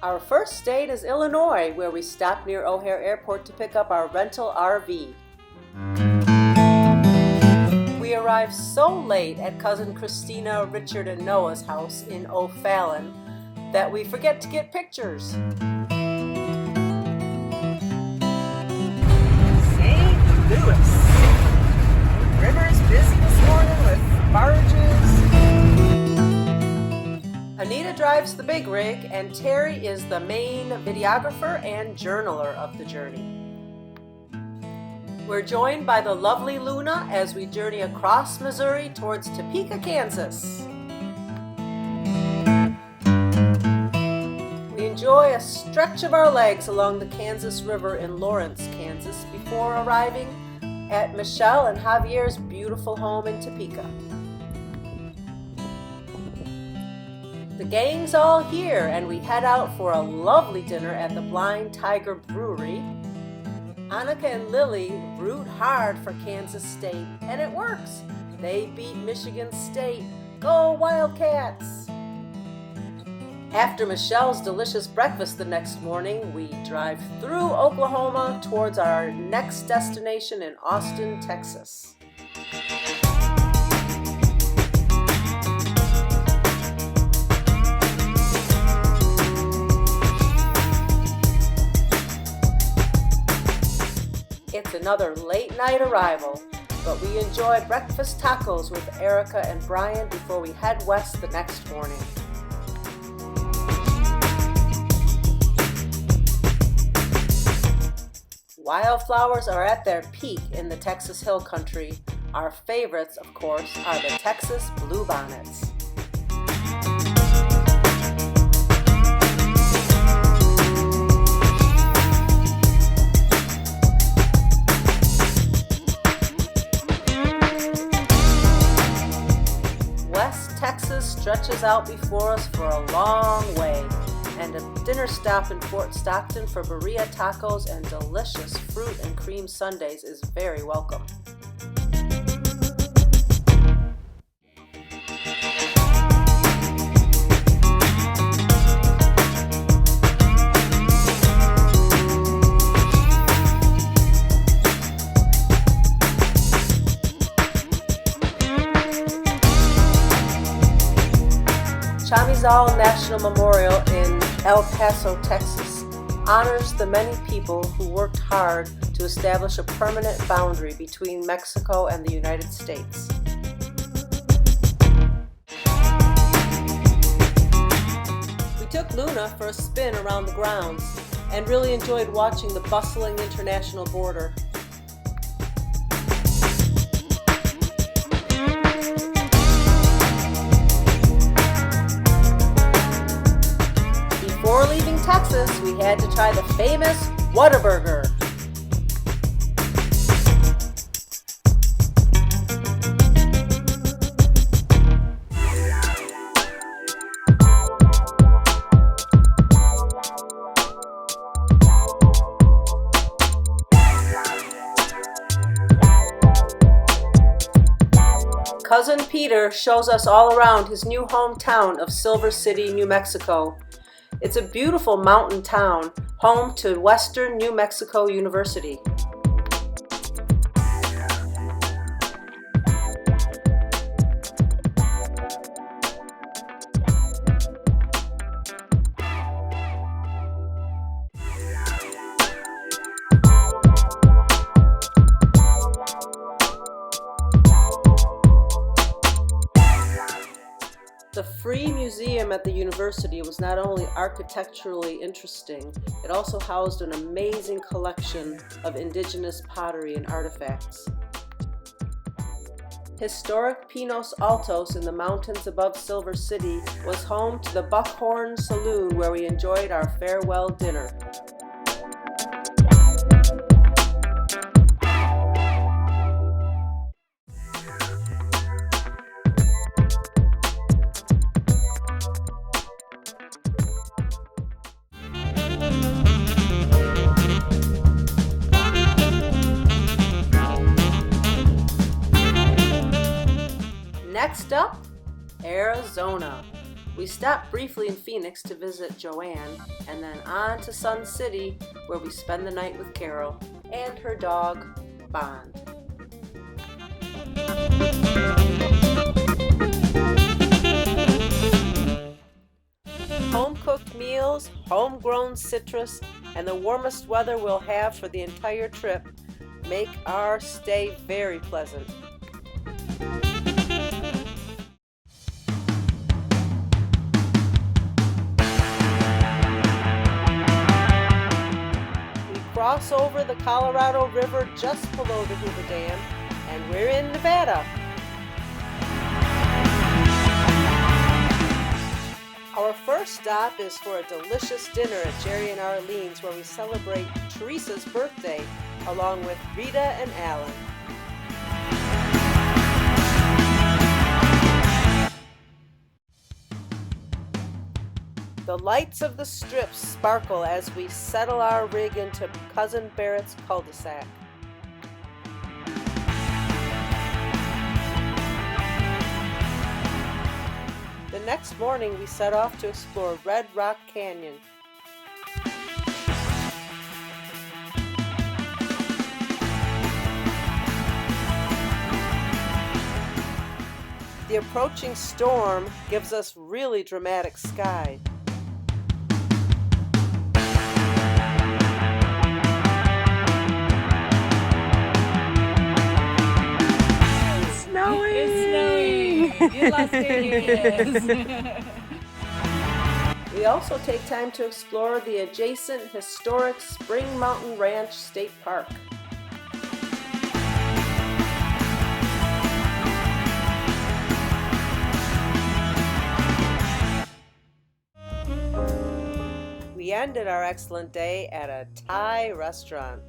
Our first state is Illinois, where we stopped near O'Hare Airport to pick up our rental RV. We arrived so late at Cousin Christina, Richard, and Noah's house in O'Fallon that we forget to get pictures. St. Louis. River is busy this morning with barges. Anita drives the big rig, and Terry is the main videographer and journaler of the journey. We're joined by the lovely Luna as we journey across Missouri towards Topeka, Kansas. We enjoy a stretch of our legs along the Kansas River in Lawrence, Kansas, before arriving at Michelle and Javier's beautiful home in Topeka. The gang's all here, and we head out for a lovely dinner at the Blind Tiger Brewery. Annika and Lily root hard for Kansas State, and it works. They beat Michigan State. Go Wildcats! After Michelle's delicious breakfast the next morning, we drive through Oklahoma towards our next destination in Austin, Texas. It's another late night arrival, but we enjoy breakfast tacos with Erica and Brian before we head west the next morning. Wildflowers are at their peak in the Texas Hill Country. Our favorites, of course, are the Texas bluebonnets. Texas stretches out before us for a long way, and a dinner stop in Fort Stockton for birria tacos and delicious fruit and cream sundaes is very welcome. Chamizal National Memorial in El Paso, Texas, honors the many people who worked hard to establish a permanent boundary between Mexico and the United States. We took Luna for a spin around the grounds and really enjoyed watching the bustling international border. Before leaving Texas, we had to try the famous Whataburger. Cousin Peter shows us all around his new hometown of Silver City, New Mexico. It's a beautiful mountain town, home to Western New Mexico University. The Free Museum at the university was not only architecturally interesting, it also housed an amazing collection of indigenous pottery and artifacts. Historic Pinos Altos in the mountains above Silver City was home to the Buckhorn Saloon, where we enjoyed our farewell dinner. Next up, Arizona. We stopped briefly in Phoenix to visit Joanne, and then on to Sun City, where we spend the night with Carol and her dog, Bond. Home-cooked meals, homegrown citrus, and the warmest weather we'll have for the entire trip make our stay very pleasant. We cross over the Colorado River just below the Hoover Dam, and we're in Nevada. Our first stop is for a delicious dinner at Jerry and Arlene's, where we celebrate Teresa's birthday along with Rita and Alan. The lights of the strip sparkle as we settle our rig into Cousin Barrett's cul-de-sac. The next morning, we set off to explore Red Rock Canyon. The approaching storm gives us really dramatic sky. Your last day here is. We also take time to explore the adjacent historic Spring Mountain Ranch State Park. We ended our excellent day at a Thai restaurant.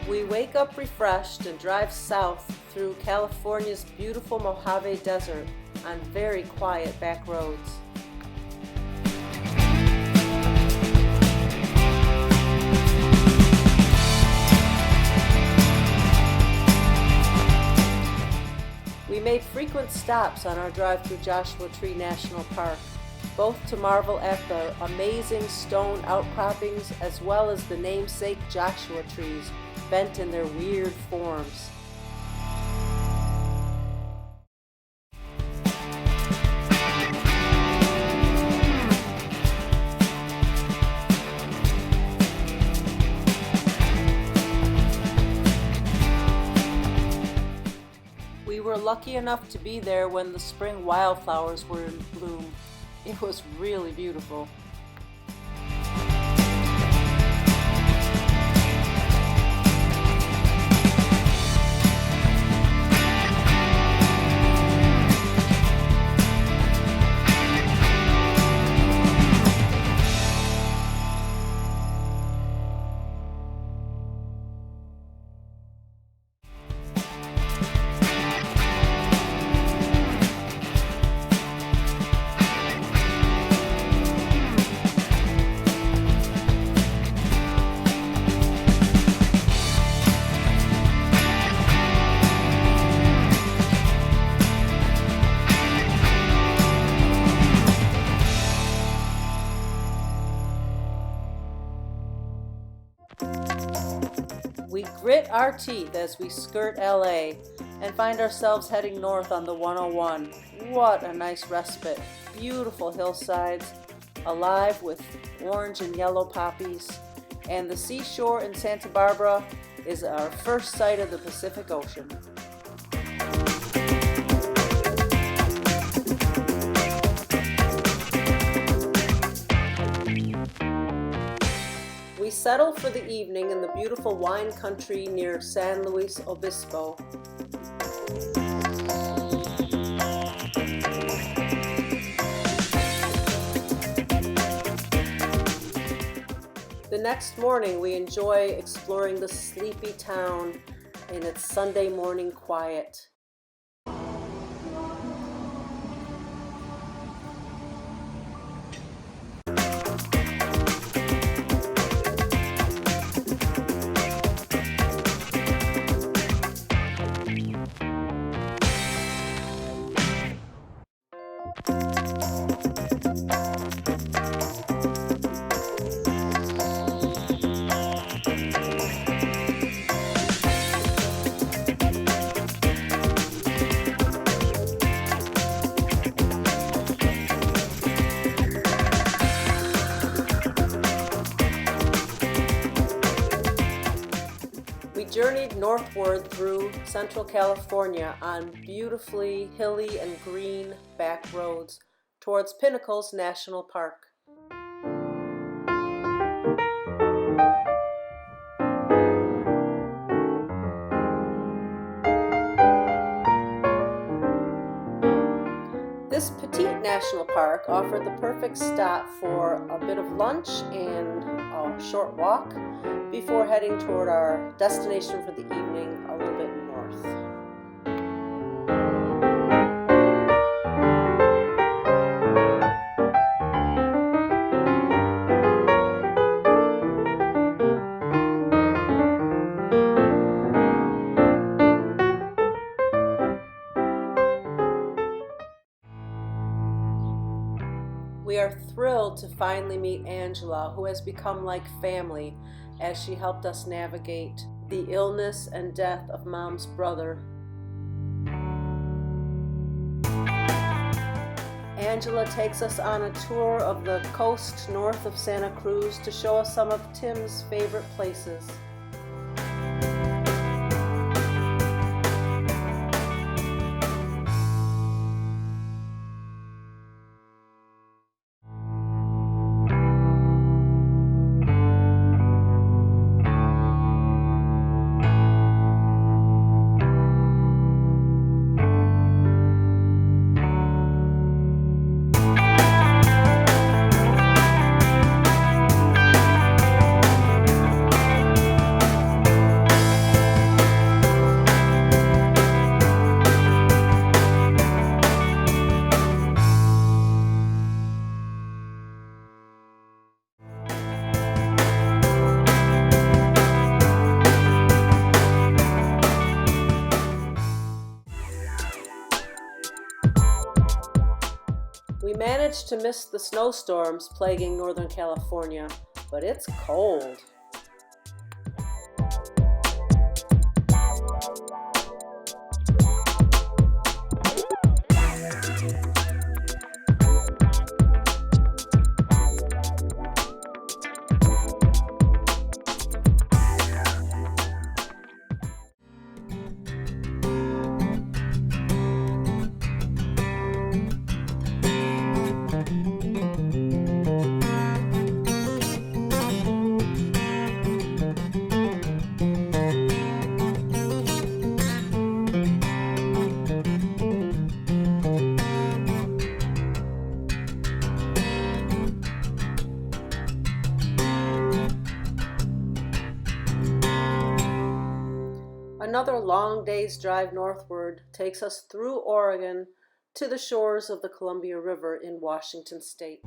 We wake up refreshed and drive south through California's beautiful Mojave Desert on very quiet back roads. We made frequent stops on our drive through Joshua Tree National Park, both to marvel at the amazing stone outcroppings as well as the namesake Joshua trees bent in their weird forms. We were lucky enough to be there when the spring wildflowers were in bloom. It was really beautiful. We grit our teeth as we skirt LA and find ourselves heading north on the 101. What a nice respite. Beautiful hillsides, alive with orange and yellow poppies, and the seashore in Santa Barbara is our first sight of the Pacific Ocean. We settle for the evening in the beautiful wine country near San Luis Obispo. The next morning, we enjoy exploring the sleepy town in its Sunday morning quiet. northward through Central California on beautifully hilly and green back roads towards Pinnacles National Park. This petite national park offered the perfect stop for a bit of lunch and a short walk before heading toward our destination for the evening a little bit north. We are thrilled to finally meet Angela, who has become like family as she helped us navigate the illness and death of Mom's brother. Angela takes us on a tour of the coast north of Santa Cruz to show us some of Tim's favorite places. We managed to miss the snowstorms plaguing Northern California, but it's cold. Another long day's drive northward takes us through Oregon to the shores of the Columbia River in Washington State.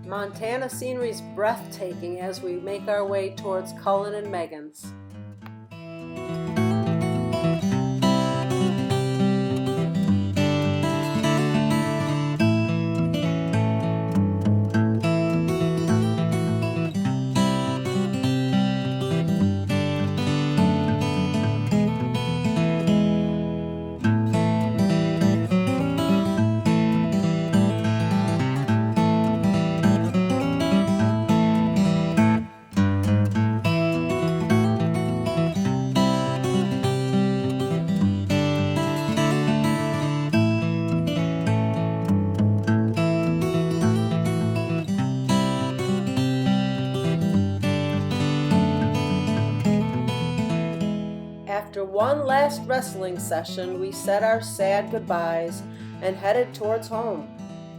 Montana scenery is breathtaking as we make our way towards Cullen and Megan's. After one last wrestling session, we said our sad goodbyes and headed towards home.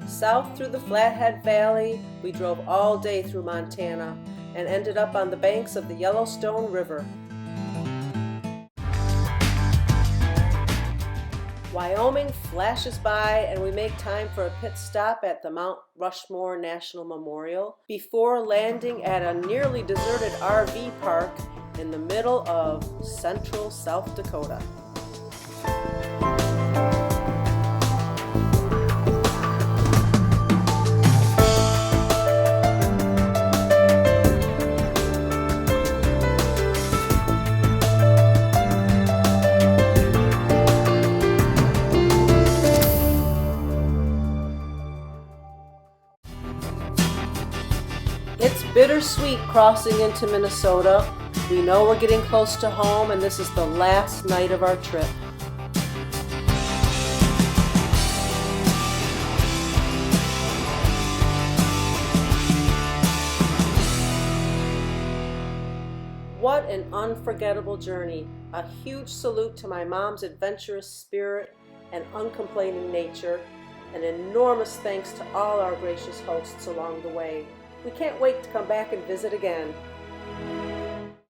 South through the Flathead Valley, we drove all day through Montana and ended up on the banks of the Yellowstone River. Wyoming flashes by and we make time for a pit stop at the Mount Rushmore National Memorial before landing at a nearly deserted RV park in the middle of central South Dakota. It's bittersweet crossing into Minnesota. We know we're getting close to home and this is the last night of our trip. What an unforgettable journey. A huge salute to my mom's adventurous spirit and uncomplaining nature. An enormous thanks to all our gracious hosts along the way. We can't wait to come back and visit again.